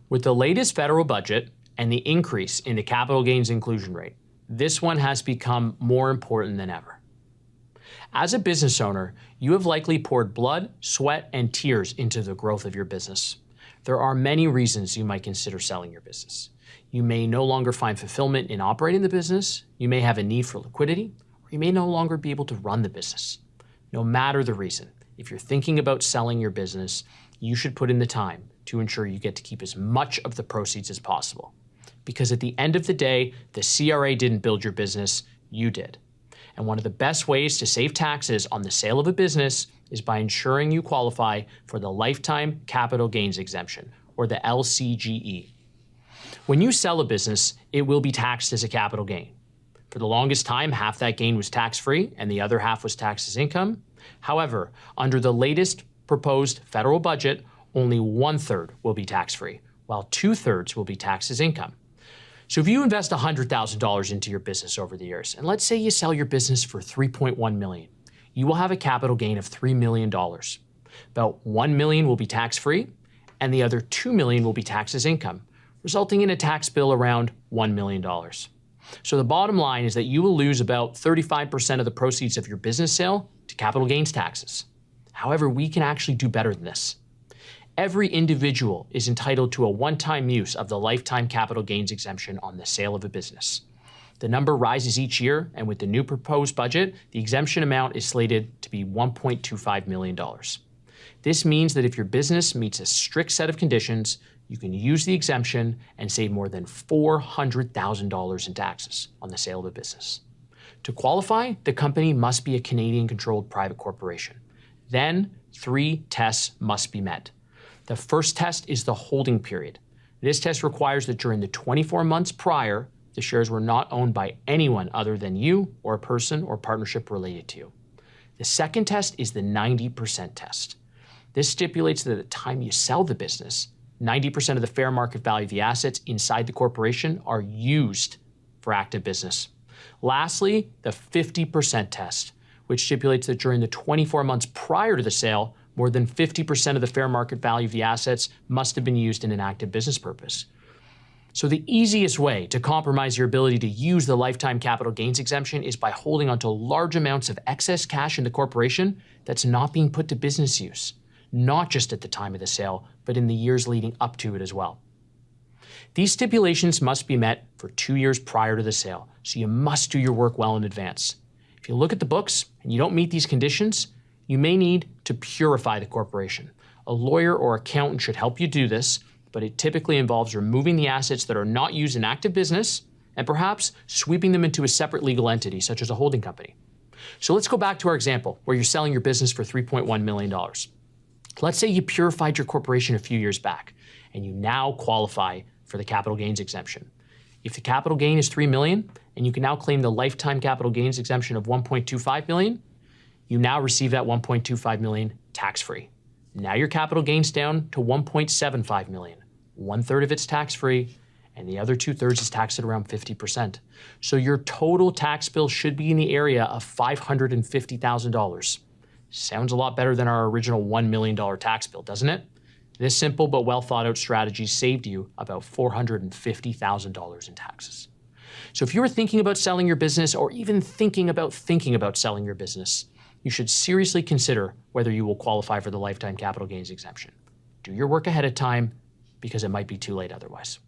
With the latest federal budget and the increase in the capital gains inclusion rate, this one has become more important than ever. As a business owner, you have likely poured blood, sweat, and tears into the growth of your business. There are many reasons you might consider selling your business. You may no longer find fulfillment in operating the business, you may have a need for liquidity, or you may no longer be able to run the business. No matter the reason, if you're thinking about selling your business, you should put in the time to ensure you get to keep as much of the proceeds as possible. Because at the end of the day, the CRA didn't build your business, you did. And one of the best ways to save taxes on the sale of a business is by ensuring you qualify for the Lifetime Capital Gains Exemption, or the LCGE. When you sell a business, it will be taxed as a capital gain. For the longest time, half that gain was tax-free and the other half was taxed as income. However, under the latest proposed federal budget, only 1/3 will be tax-free, while 2/3 will be taxed as income. So if you invest $100,000 into your business over the years, and let's say you sell your business for $3.1 million, you will have a capital gain of $3 million. About $1 million will be tax-free, and the other $2 million will be taxed as income, resulting in a tax bill around $1 million. So the bottom line is that you will lose about 35% of the proceeds of your business sale to capital gains taxes. However, we can actually do better than this. Every individual is entitled to a one-time use of the Lifetime Capital Gains Exemption on the sale of a business. The number rises each year, and with the new proposed budget, the exemption amount is slated to be $1.25 million. This means that if your business meets a strict set of conditions, you can use the exemption and save more than $400,000 in taxes on the sale of a business. To qualify, the company must be a Canadian-controlled private corporation. Then, 3 tests must be met. The first test is the holding period. This test requires that during the 24 months prior, the shares were not owned by anyone other than you or a person or partnership related to you. The second test is the 90% test. This stipulates that at the time you sell the business, 90% of the fair market value of the assets inside the corporation are used for active business. Lastly, the 50% test, which stipulates that during the 24 months prior to the sale, more than 50% of the fair market value of the assets must have been used in an active business purpose. So the easiest way to compromise your ability to use the Lifetime Capital Gains Exemption is by holding onto large amounts of excess cash in the corporation that's not being put to business use, not just at the time of the sale, but in the years leading up to it as well. These stipulations must be met for 2 years prior to the sale, so you must do your work well in advance. If you look at the books and you don't meet these conditions, you may need to purify the corporation. A lawyer or accountant should help you do this, but it typically involves removing the assets that are not used in active business and perhaps sweeping them into a separate legal entity, such as a holding company. So let's go back to our example where you're selling your business for $3.1 million. Let's say you purified your corporation a few years back and you now qualify for the capital gains exemption. If the capital gain is $3 million and you can now claim the Lifetime Capital Gains Exemption of $1.25 million, you now receive that $1.25 million tax-free. Now your capital gain's down to $1.75 million. 1/3 of it's tax-free, and the other 2/3 is taxed at around 50%. So your total tax bill should be in the area of $550,000. Sounds a lot better than our original $1 million tax bill, doesn't it? This simple but well thought out strategy saved you about $450,000 in taxes. So if you were thinking about selling your business or even thinking about selling your business, you should seriously consider whether you will qualify for the Lifetime Capital Gains Exemption. Do your work ahead of time because it might be too late otherwise.